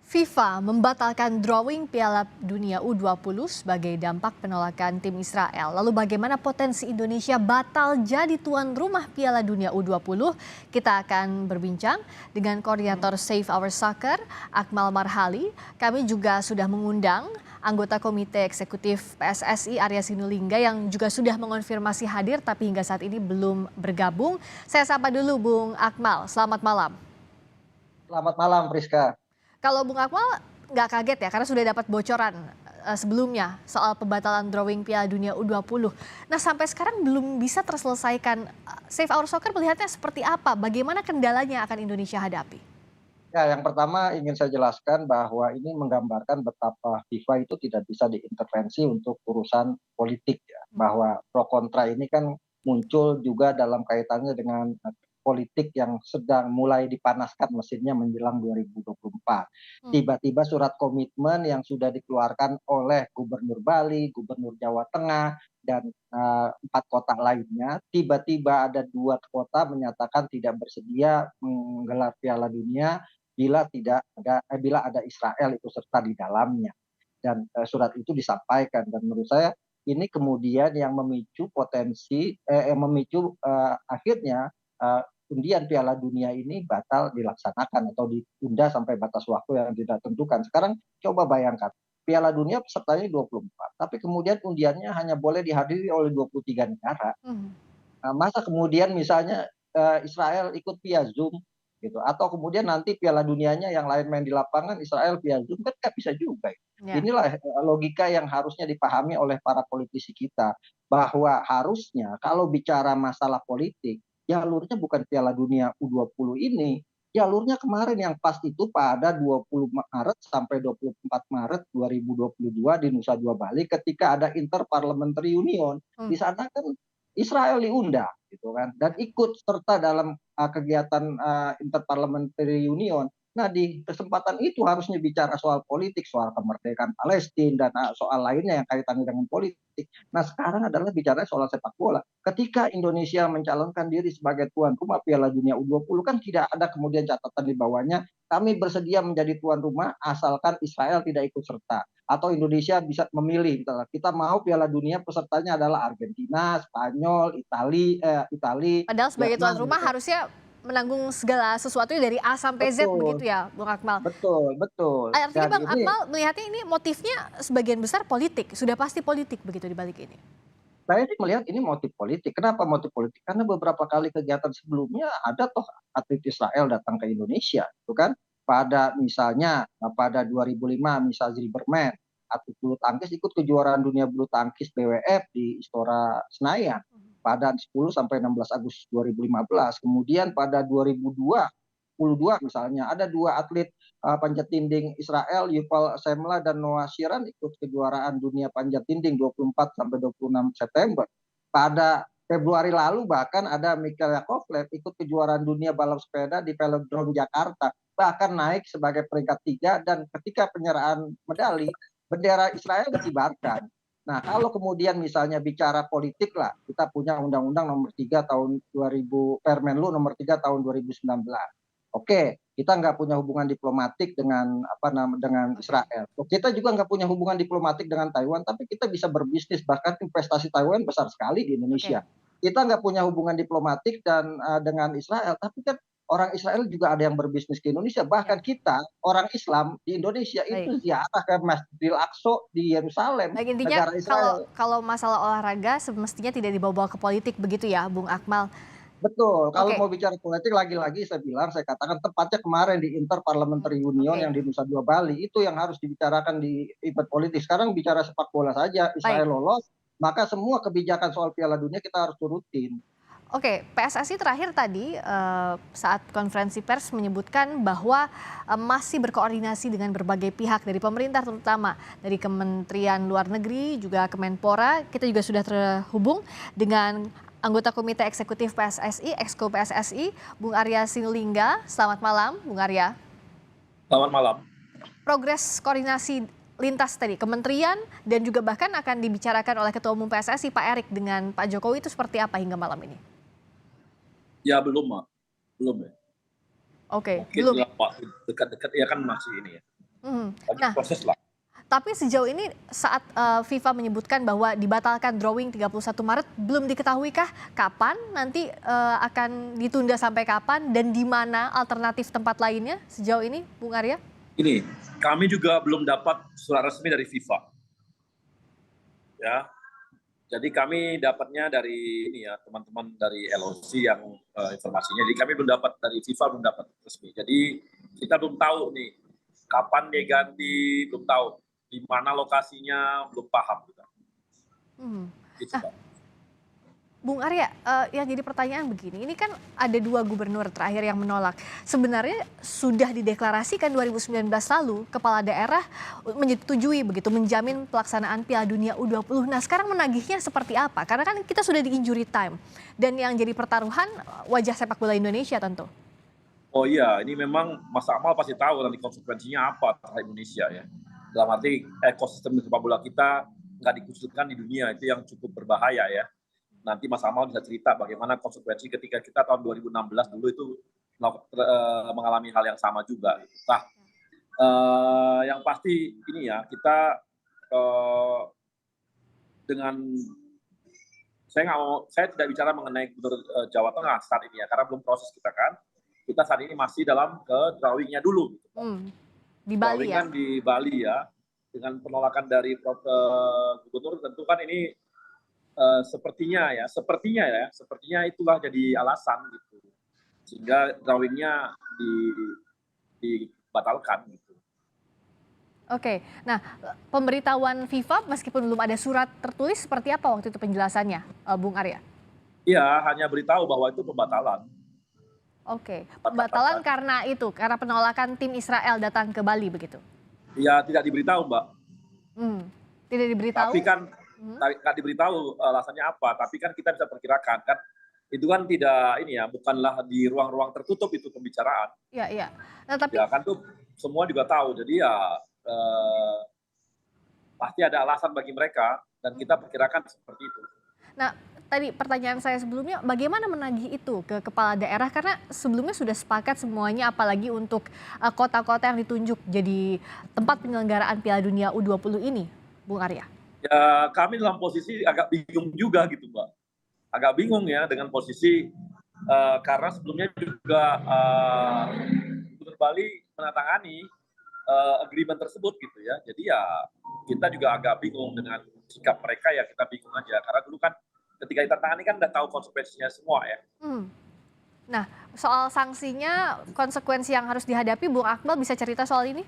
FIFA membatalkan drawing Piala Dunia U20 sebagai dampak penolakan tim Israel. Lalu bagaimana potensi Indonesia batal jadi tuan rumah Piala Dunia U20? Kita akan berbincang dengan koordinator Save Our Soccer, Akmal Marhali. Kami juga sudah mengundang anggota Komite Eksekutif PSSI Arya Sinulinga yang juga sudah mengonfirmasi hadir tapi hingga saat ini belum bergabung. Saya sapa dulu Bung Akmal, selamat malam. Selamat malam, Priska. Kalau Bung Akmal nggak kaget ya karena sudah dapat bocoran sebelumnya soal pembatalan drawing Piala Dunia U20. Nah sampai sekarang belum bisa terselesaikan. Save Our Soccer melihatnya seperti apa? Bagaimana kendalanya akan Indonesia hadapi? Ya, yang pertama ingin saya jelaskan bahwa ini menggambarkan betapa FIFA itu tidak bisa diintervensi untuk urusan politik ya. Bahwa pro kontra ini kan muncul juga dalam kaitannya dengan politik yang sedang mulai dipanaskan mesinnya menjelang 2024. Hmm. Tiba-tiba surat komitmen yang sudah dikeluarkan oleh Gubernur Bali, Gubernur Jawa Tengah, dan 4 kota lainnya, tiba-tiba ada 2 kota menyatakan tidak bersedia menggelar Piala Dunia bila ada Israel ikut serta di dalamnya. Dan surat itu disampaikan dan menurut saya ini kemudian yang memicu akhirnya undian Piala Dunia ini batal dilaksanakan atau ditunda sampai batas waktu yang tidak tentukan. Sekarang coba bayangkan, Piala Dunia pesertanya 24, tapi kemudian undiannya hanya boleh dihadiri oleh 23 negara. Hmm. Masa kemudian misalnya Israel ikut via Zoom gitu, atau kemudian nanti Piala Dunianya yang lain main di lapangan, Israel via Zoom, kan nggak bisa juga. Ya. Inilah logika yang harusnya dipahami oleh para politisi kita, bahwa harusnya kalau bicara masalah politik, jalurnya bukan Piala Dunia U20 ini, jalurnya kemarin yang pas itu pada 20 Maret sampai 24 Maret 2022 di Nusa Dua Bali ketika ada Interparliamentary Union. Hmm. Di sana kan Israel diundang gitu kan dan ikut serta dalam kegiatan Interparliamentary Union. Nah, di kesempatan itu harusnya bicara soal politik, soal kemerdekaan Palestina dan soal lainnya yang kaitannya dengan politik. Nah, sekarang adalah bicara soal sepak bola. Ketika Indonesia mencalonkan diri sebagai tuan rumah Piala Dunia U20 kan tidak ada kemudian catatan di bawahnya kami bersedia menjadi tuan rumah asalkan Israel tidak ikut serta. Atau Indonesia bisa memilih, kita mau Piala Dunia pesertanya adalah Argentina, Spanyol, Itali, Padahal sebagai tuan Jerman rumah gitu. harusnya menanggung segala sesuatunya dari A sampai Z Betul, begitu ya Bung Akmal. betul, betul. Artinya Dan Bang ini Akmal melihatnya ini motifnya sebagian besar politik, sudah pasti politik begitu di balik ini. saya sih melihat ini motif politik. Kenapa motif politik? Karena beberapa kali kegiatan sebelumnya ada toh atlet Israel datang ke Indonesia, itu kan. Pada misalnya pada 2005 misal Zilberman, atlet bulu tangkis ikut kejuaraan dunia bulu tangkis BWF di Istora Senayan pada 10 sampai 16 Agustus 2015. Kemudian pada 2022 misalnya ada 2 atlet panjat tinding Israel, Yuval Semla dan Noah Shiran ikut kejuaraan dunia panjat tinding 24 sampai 26 September. Pada Februari lalu bahkan ada Mikhail Yakovlev ikut kejuaraan dunia balap sepeda di Velodrome Jakarta, bahkan naik sebagai peringkat 3 dan ketika penyerahan medali bendera Israel dikibarkan. Nah, kalau kemudian misalnya bicara politik lah, kita punya Undang-Undang nomor 3 tahun 2000, Permenlu nomor 3 tahun 2019. Oke, kita nggak punya hubungan diplomatik dengan dengan Oke. Israel. Kita juga nggak punya hubungan diplomatik dengan Taiwan, tapi kita bisa berbisnis bahkan investasi Taiwan besar sekali di Indonesia. Oke. Kita nggak punya hubungan diplomatik dan dengan Israel, tapi kan orang Israel juga ada yang berbisnis ke Indonesia. Ya, Bahkan kita orang Islam di Indonesia baik. itu ziarah ke Masjidil Aqsa di Yerusalem, Baik, intinya negara kalau Israel. kalau masalah olahraga semestinya tidak dibawa-bawa ke politik begitu ya Bung Akmal. Betul, kalau Oke. mau bicara politik lagi-lagi saya katakan tepatnya kemarin di Interparliamentary Union Oke, yang di Nusa Dua Bali, itu yang harus dibicarakan di event politik. Sekarang bicara sepak bola saja, baik. Israel lolos, maka semua kebijakan soal Piala Dunia kita harus turutin. Oke, PSSI terakhir tadi saat konferensi pers menyebutkan bahwa masih berkoordinasi dengan berbagai pihak dari pemerintah terutama dari Kementerian Luar Negeri juga Kemenpora. Kita juga sudah terhubung dengan anggota Komite Eksekutif PSSI, Exco PSSI, Bung Arya Sinulinga. Selamat malam, Bung Arya. Selamat malam. Progres koordinasi lintas tadi kementerian dan juga bahkan akan dibicarakan oleh Ketua Umum PSSI Pak Erik dengan Pak Jokowi itu seperti apa hingga malam ini? Ya belum, Mak. Belum ya. Oke, Mungkin belum. dalam waktu dekat-dekat ya kan masih ini ya. Mhm. Lagi Nah, proses lah. tapi sejauh ini saat FIFA menyebutkan bahwa dibatalkan drawing 31 Maret, belum diketahuikah kapan nanti akan ditunda sampai kapan dan di mana alternatif tempat lainnya sejauh ini, Bung Arya? Ini, kami juga belum dapat surat resmi dari FIFA, ya. Jadi kami dapatnya dari ini ya, teman-teman dari LOC yang informasinya. Jadi kami belum dapat dari FIFA, belum dapat resmi. Jadi kita belum tahu nih kapan dia ganti, belum tahu di mana lokasinya, belum paham kita. Mhm. Gitu, Nah, Pak. Bung Arya, yang jadi pertanyaan begini, ini kan ada 2 gubernur terakhir yang menolak. Sebenarnya sudah dideklarasikan 2019 lalu, kepala daerah menyetujui begitu, menjamin pelaksanaan Piala Dunia U20. Nah, sekarang menagihnya seperti apa? Karena kan kita sudah di injury time, dan yang jadi pertaruhan wajah sepak bola Indonesia tentu. Oh iya, ini memang Mas Akmal pasti tahu nanti konsekuensinya apa terhadap Indonesia ya. Dalam arti ekosistem sepak bola kita nggak dikucilkan di dunia, itu yang cukup berbahaya ya. Nanti Mas Amal bisa cerita bagaimana konsekuensi ketika kita tahun 2016 dulu itu mengalami hal yang sama juga. Nah, yang pasti ini ya, kita dengan saya tidak bicara mengenai Gubernur Jawa Tengah saat ini ya, karena belum proses kita kan. Kita saat ini masih dalam drawing-nya dulu. Hmm, di Bali Drawing ya? kan di Bali ya, dengan penolakan dari Gubernur tentu kan ini sepertinya itulah jadi alasan gitu, sehingga drawingnya dibatalkan gitu. Oke, nah pemberitahuan FIFA meskipun belum ada surat tertulis seperti apa waktu itu penjelasannya, Bung Arya? Iya, hanya beritahu bahwa itu pembatalan. Oke, pembatalan karena itu, karena penolakan tim Israel datang ke Bali begitu? Iya, tidak diberitahu, Mbak. Hmm, tidak diberitahu? Tapi kan nggak diberitahu alasannya apa, tapi kan kita bisa perkirakan kan, itu kan tidak ini ya, bukanlah di ruang-ruang tertutup itu pembicaraan. Iya, iya. Nah, tapi Ya kan tuh semua juga tahu, jadi ya pasti ada alasan bagi mereka dan kita perkirakan seperti itu. nah, tadi pertanyaan saya sebelumnya, bagaimana menagih itu ke kepala daerah? Karena sebelumnya sudah sepakat semuanya, apalagi untuk kota-kota yang ditunjuk jadi tempat penyelenggaraan Piala Dunia U20 ini, Bung Arya. Ya kami dalam posisi agak bingung juga gitu, Mbak. Agak bingung ya dengan posisi karena sebelumnya juga Gubernur Bali menandatangani agreement tersebut gitu ya. Jadi ya kita juga agak bingung dengan sikap mereka, ya kita bingung aja. Karena dulu kan ketika ditandatangani kan udah tahu konsekuensinya semua ya. Hmm. Nah, soal sanksinya, konsekuensi yang harus dihadapi, Bung Akmal bisa cerita soal ini?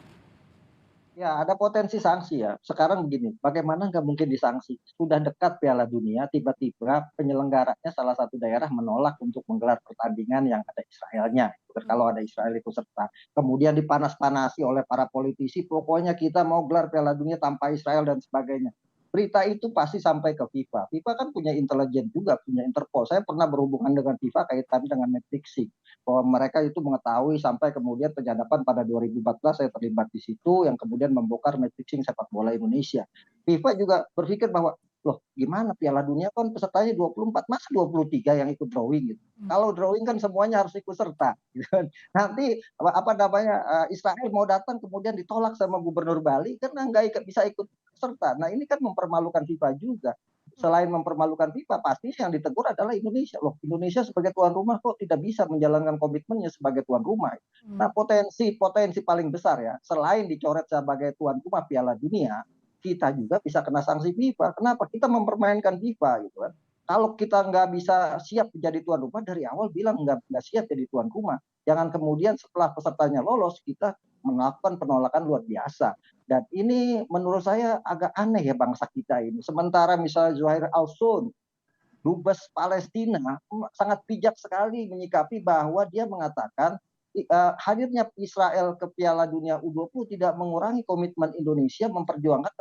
Ya, ada potensi sanksi ya. Sekarang begini, bagaimana nggak mungkin disanksi? Sudah dekat Piala Dunia, tiba-tiba penyelenggaranya salah satu daerah menolak untuk menggelar pertandingan yang ada Israelnya. Kalau ada Israel ikut serta. Kemudian dipanas-panasi oleh para politisi, pokoknya kita mau gelar Piala Dunia tanpa Israel dan sebagainya. Berita itu pasti sampai ke FIFA. FIFA kan punya intelijen juga, punya Interpol. Saya pernah berhubungan dengan FIFA kaitan dengan match fixing, bahwa mereka itu mengetahui sampai kemudian penyadapan pada 2014 saya terlibat di situ yang kemudian membongkar match fixing sepak bola Indonesia. FIFA juga berpikir bahwa loh gimana Piala Dunia kan pesertanya 24, masa 23 yang ikut drawing gitu. Kalau drawing kan semuanya harus ikut serta gitu kan. Nanti apa namanya Israel mau datang kemudian ditolak sama Gubernur Bali karena nggak bisa ikut serta. Nah ini kan mempermalukan FIFA juga. Selain mempermalukan FIFA, pasti yang ditegur adalah Indonesia. Loh, Indonesia sebagai tuan rumah kok tidak bisa menjalankan komitmennya sebagai tuan rumah. Nah, potensi paling besar ya, selain dicoret sebagai tuan rumah Piala Dunia, kita juga bisa kena sanksi FIFA. Kenapa? Kita mempermainkan FIFA gitu kan. Kalau kita nggak bisa siap menjadi tuan rumah dari awal bilang nggak siap jadi tuan rumah. Jangan kemudian setelah pesertanya lolos kita melakukan penolakan luar biasa. Dan ini menurut saya agak aneh ya bangsa kita ini. Sementara misalnya Zuhair Al-Sun, dubes Palestina, sangat bijak sekali menyikapi bahwa dia mengatakan hadirnya Israel ke Piala Dunia U20 tidak mengurangi komitmen Indonesia memperjuangkan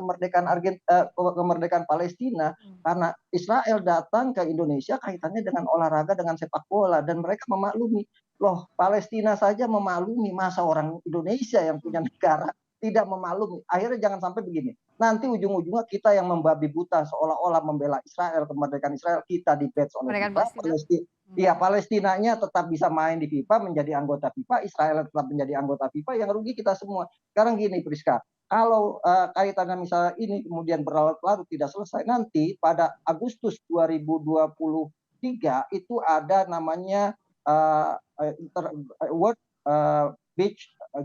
kemerdekaan Palestina, karena Israel datang ke Indonesia kaitannya dengan olahraga, dengan sepak bola, dan mereka memaklumi. Loh, Palestina saja memaklumi, masa orang Indonesia yang punya negara tidak memaklumi. Akhirnya jangan sampai begini. Nanti ujung-ujungnya kita yang membabi buta seolah-olah membela Israel, kemerdekaan Israel, kita di-badge oleh FIFA, Iya, Palestinanya tetap bisa main di FIFA, menjadi anggota FIFA, Israel tetap menjadi anggota FIFA, yang rugi kita semua. Sekarang gini Priska, kalau kaitannya misalnya ini kemudian berlarut-larut tidak selesai, nanti pada Agustus 2023 itu ada namanya World Beach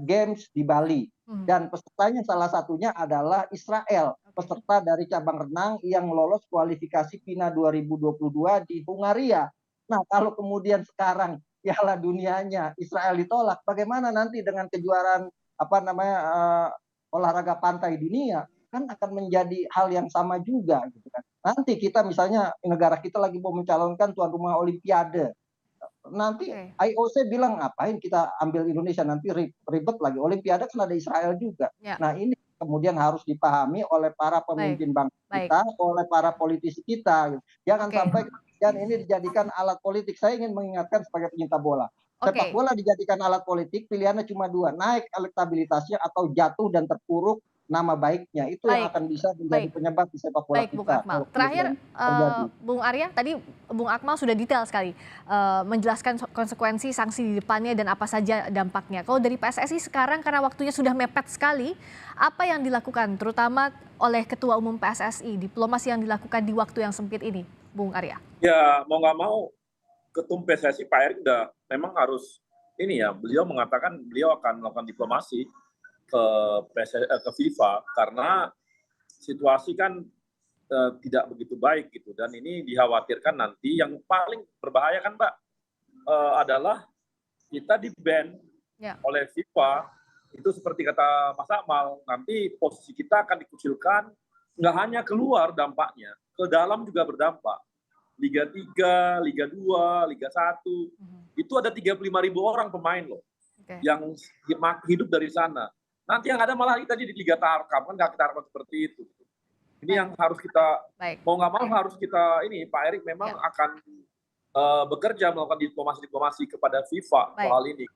Games di Bali. Dan pesertanya salah satunya adalah Israel, peserta dari cabang renang yang lolos kualifikasi FINA 2022 di Hungaria. Nah, kalau kemudian sekarang Piala Dunianya Israel ditolak, bagaimana nanti dengan kejuaraan olahraga pantai dunia? Kan akan menjadi hal yang sama juga, gitu kan. Nanti kita misalnya negara kita lagi mau mencalonkan tuan rumah Olimpiade. Nanti IOC bilang ngapain kita ambil Indonesia, nanti ribet lagi. Olimpiade kan ada Israel juga. Nah, ini kemudian harus dipahami oleh para pemimpin bangsa kita, oleh para politisi kita. Jangan sampai kemudian ini dijadikan alat politik. Saya ingin mengingatkan sebagai penyinta bola. Sepak bola dijadikan alat politik, pilihannya cuma dua, naik elektabilitasnya atau jatuh dan terpuruk nama baiknya. Itu yang akan bisa menjadi penyebab di sepak bola kita. Bung Akmal. Terakhir, Bung Arya, tadi Bung Akmal sudah detail sekali menjelaskan konsekuensi sanksi di depannya dan apa saja dampaknya. Kalau dari PSSI sekarang karena waktunya sudah mepet sekali, apa yang dilakukan terutama oleh Ketua Umum PSSI, diplomasi yang dilakukan di waktu yang sempit ini, Bung Arya? Ya, mau nggak mau Ketum PSSI Pak Erick udah memang harus ini ya, beliau mengatakan beliau akan melakukan diplomasi ke FIFA karena situasi kan tidak begitu baik gitu, dan ini dikhawatirkan nanti yang paling berbahaya kan Mbak adalah kita di ban oleh FIFA. Itu seperti kata Mas Akmal, nanti posisi kita akan dikucilkan, nggak hanya keluar dampaknya, ke dalam juga berdampak. Liga 3, Liga 2, Liga 1, itu ada 35.000 orang pemain loh yang hidup dari sana. Nanti yang ada malah kita di Liga Tarkam, kan nggak kita harapkan seperti itu. Ini yang harus kita, mau nggak mau harus kita, ini Pak Erick memang akan bekerja melakukan diplomasi kepada FIFA soal ini.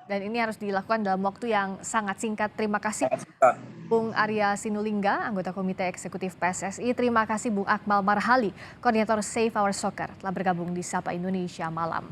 Dan ini harus dilakukan dalam waktu yang sangat singkat. Terima kasih Bung Arya Sinulinga, anggota Komite Eksekutif PSSI. Terima kasih Bung Akmal Marhali, koordinator Save Our Soccer, telah bergabung di Sapa Indonesia Malam.